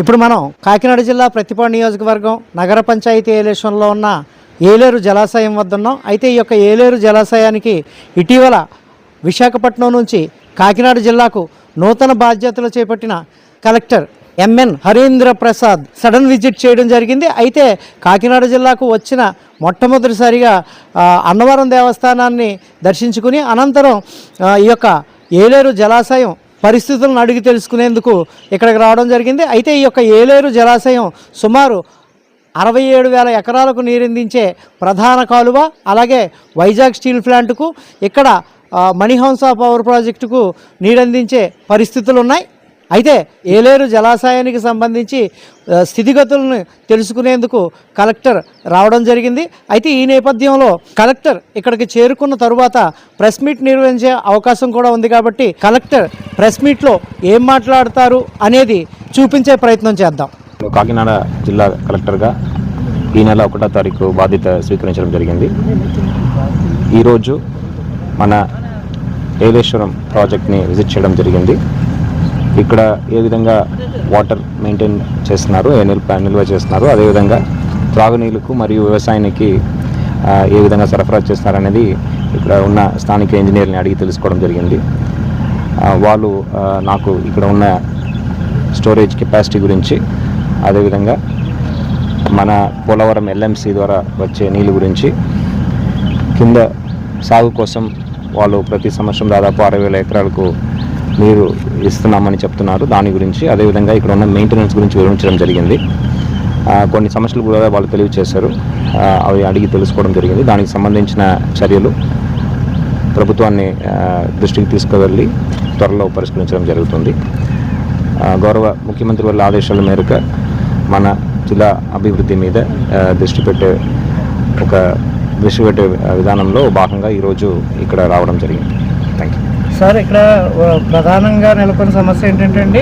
ఇప్పుడు మనం కాకినాడ జిల్లా ప్రతిపాడు నియోజకవర్గం నగర పంచాయతీ ఎలక్షన్లో ఉన్న ఏలేరు జలాశయం వద్ద ఉన్నాం. అయితే ఈ యొక్క ఏలేరు జలాశయానికి ఇటీవల విశాఖపట్నం నుంచి కాకినాడ జిల్లాకు నూతన బాధ్యతలు చేపట్టిన collector MN Harindra Prasad sudden visit చేయడం జరిగింది. అయితే కాకినాడ జిల్లాకు వచ్చిన మొట్టమొదటిసారిగా అన్నవరం దేవస్థానాన్ని దర్శించుకుని అనంతరం ఈ యొక్క ఏలేరు జలాశయం పరిస్థితులను అడిగి తెలుసుకునేందుకు ఇక్కడికి రావడం జరిగింది. అయితే ఈ యొక్క ఏలేరు జలాశయం సుమారు 67,000 ఎకరాలకు నీరందించే ప్రధాన కాలువ, అలాగే వైజాగ్ స్టీల్ ప్లాంట్కు, ఇక్కడ మణిహంస పవర్ ప్రాజెక్టుకు నీరందించే పరిస్థితులు ఉన్నాయి. అయితే ఏలేరు జలాశయానికి సంబంధించి స్థితిగతులను తెలుసుకునేందుకు కలెక్టర్ రావడం జరిగింది. అయితే ఈ నేపథ్యంలో కలెక్టర్ ఇక్కడికి చేరుకున్న తరువాత ప్రెస్ మీట్ నిర్వహించే అవకాశం కూడా ఉంది. కాబట్టి కలెక్టర్ ప్రెస్ మీట్లో ఏం మాట్లాడతారు అనేది చూపించే ప్రయత్నం చేద్దాం. కాకినాడ జిల్లా కలెక్టర్గా ఈ నెల 1వ తారీఖు బాధ్యత స్వీకరించడం జరిగింది. ఈరోజు మన ఏలేశ్వరం ప్రాజెక్ట్ని విజిట్ చేయడం జరిగింది. ఇక్కడ ఏ విధంగా వాటర్ మెయింటైన్ చేస్తున్నారు, నిల్వ చేస్తున్నారు, అదేవిధంగా త్రాగునీళ్ళకు మరియు వ్యవసాయానికి ఏ విధంగా సరఫరా చేస్తున్నారు అనేది ఇక్కడ ఉన్న స్థానిక ఇంజనీర్ని అడిగి తెలుసుకోవడం జరిగింది. వాళ్ళు నాకు ఇక్కడ ఉన్న స్టోరేజ్ కెపాసిటీ గురించి, అదేవిధంగా మన పోలవరం ఎల్ఎంసి ద్వారా వచ్చే నీళ్ళు గురించి, కింద సాగు కోసం వాళ్ళు ప్రతి సంవత్సరం దాదాపు 60,000 ఎకరాలకు నీరు ఇస్తున్నామని చెప్తున్నారు. దాని గురించి, అదేవిధంగా ఇక్కడ ఉన్న మెయింటెనెన్స్ గురించి వివరించడం జరిగింది. కొన్ని సమస్యలు కూడా వాళ్ళు తెలియజేశారు, అవి అడిగి తెలుసుకోవడం జరిగింది. దానికి సంబంధించిన చర్యలు ప్రభుత్వాన్ని దృష్టికి తీసుకువెళ్ళి త్వరలో పరిష్కరించడం జరుగుతుంది. గౌరవ ముఖ్యమంత్రి వాళ్ళ ఆదేశాల మేరకు మన జిల్లా అభివృద్ధి మీద దృష్టి పెట్టే విధానంలో భాగంగా ఈరోజు ఇక్కడ రావడం జరిగింది. Thank you sir. ఇక్కడ ప్రధానంగా నెలకొన్న సమస్య ఏంటంటే అండి,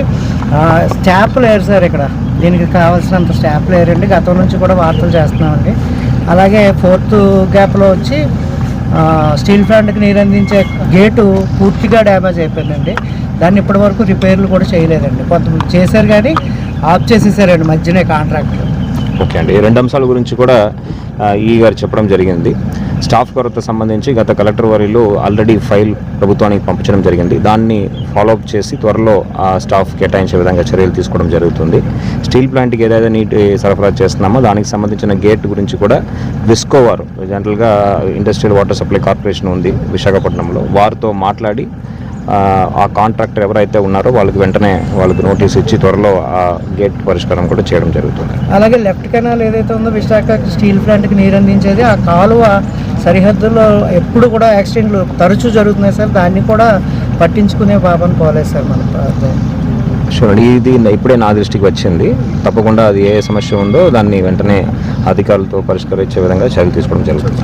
స్టాప్ లేరు సార్. ఇక్కడ దీనికి కావాల్సినంత స్టాప్ లేరండి. గతం నుంచి కూడా వార్తలు చేస్తున్నామండి. అలాగే 4th గ్యాప్లో వచ్చి స్టీల్ ప్లాంట్కి నీరందించే గేటు పూర్తిగా డ్యామేజ్ అయిపోయిందండి. దాన్ని ఇప్పటి వరకు రిపేర్లు కూడా చేయలేదండి. కొంతమంది చేశారు కానీ ఆఫ్ చేసేసారండి మధ్యనే కాంట్రాక్టర్. ఓకే అండి. ఈ 2 అంశాల గురించి కూడా ఈ గారు చెప్పడం జరిగింది. స్టాఫ్ కొరత సంబంధించి గత కలెక్టర్ వారిలో ఆల్రెడీ ఫైల్ ప్రభుత్వానికి పంపించడం జరిగింది. దాన్ని ఫాలోఅప్ చేసి త్వరలో ఆ స్టాఫ్ కేటాయించే విధంగా చర్యలు తీసుకోవడం జరుగుతుంది. స్టీల్ ప్లాంట్కి ఏదైతే నీటి సరఫరా చేస్తున్నామో దానికి సంబంధించిన గేట్ గురించి కూడా విస్కో వారు, జనరల్గా ఇండస్ట్రియల్ వాటర్ సప్లై కార్పొరేషన్ ఉంది విశాఖపట్నంలో, వారితో మాట్లాడి ఆ కాంట్రాక్టర్ ఎవరైతే ఉన్నారో వాళ్ళకి వెంటనే నోటీస్ ఇచ్చి త్వరలో ఆ గేట్ పరిష్కారం కూడా చేయడం జరుగుతుంది. అలాగే లెఫ్ట్ కెనాల్ ఏదైతే ఉందో విశాఖ స్టీల్ ప్లాంట్కి నీరు అందించేది, ఆ కాలువ సరిహద్దుల్లో ఎప్పుడు కూడా యాక్సిడెంట్లు తరచూ జరుగుతున్నాయి సార్. దాన్ని కూడా పట్టించుకునే పాపను పోలేదు సార్ మన ప్రభుత్వం. షూర్, ఇది ఇప్పుడే నా దృష్టికి వచ్చింది. తప్పకుండా అది ఏ సమస్య ఉందో దాన్ని వెంటనే అధికారులతో పరిష్కరించే విధంగా చర్యలు తీసుకోవడం జరుగుతుంది.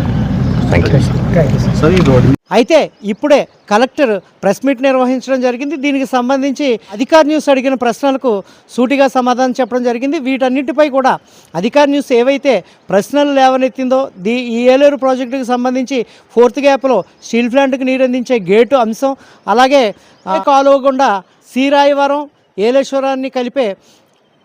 Thank you. అయితే ఇప్పుడే కలెక్టర్ ప్రెస్ మీట్ నిర్వహించడం జరిగింది. దీనికి సంబంధించి అధికార్ న్యూస్ అడిగిన ప్రశ్నలకు సూటిగా సమాధానం చెప్పడం జరిగింది. వీటన్నిటిపై కూడా అధికార్ న్యూస్ ఏవైతే ప్రశ్నలు లేవనెత్తిందో, ఈ ఏలేరు ప్రాజెక్టుకు సంబంధించి 4th గ్యాప్లో స్టీల్ ప్లాంట్కి నీరందించే గేటు అంశం, అలాగే కాలువ గుండా శ్రీరాయవరం ఏలేశ్వరాన్ని కలిపే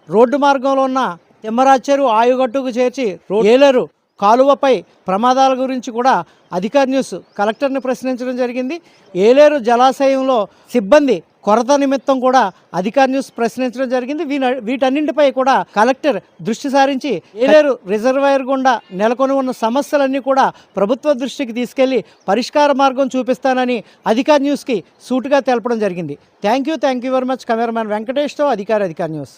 రోడ్డు మార్గంలో ఉన్న తిమ్మరాచెరు ఆయుగట్టుకు చేర్చి ఏలేరు కాలువపై ప్రమాదాల గురించి కూడా అధికార్ న్యూస్ కలెక్టర్ని ప్రశ్నించడం జరిగింది. ఏలేరు జలాశయంలో సిబ్బంది కొరత నిమిత్తం కూడా అధికార్ న్యూస్ ప్రశ్నించడం జరిగింది. వీటన్నింటిపై కూడా కలెక్టర్ దృష్టి సారించి ఏలేరు రిజర్వాయర్ గుండా నెలకొని ఉన్న సమస్యలన్నీ కూడా ప్రభుత్వ దృష్టికి తీసుకెళ్లి పరిష్కార మార్గం చూపిస్తానని అధికార్ న్యూస్కి సూటుగా తెలపడం జరిగింది. Thank you very much. Cameraman వెంకటేష్తో అధికార్ న్యూస్.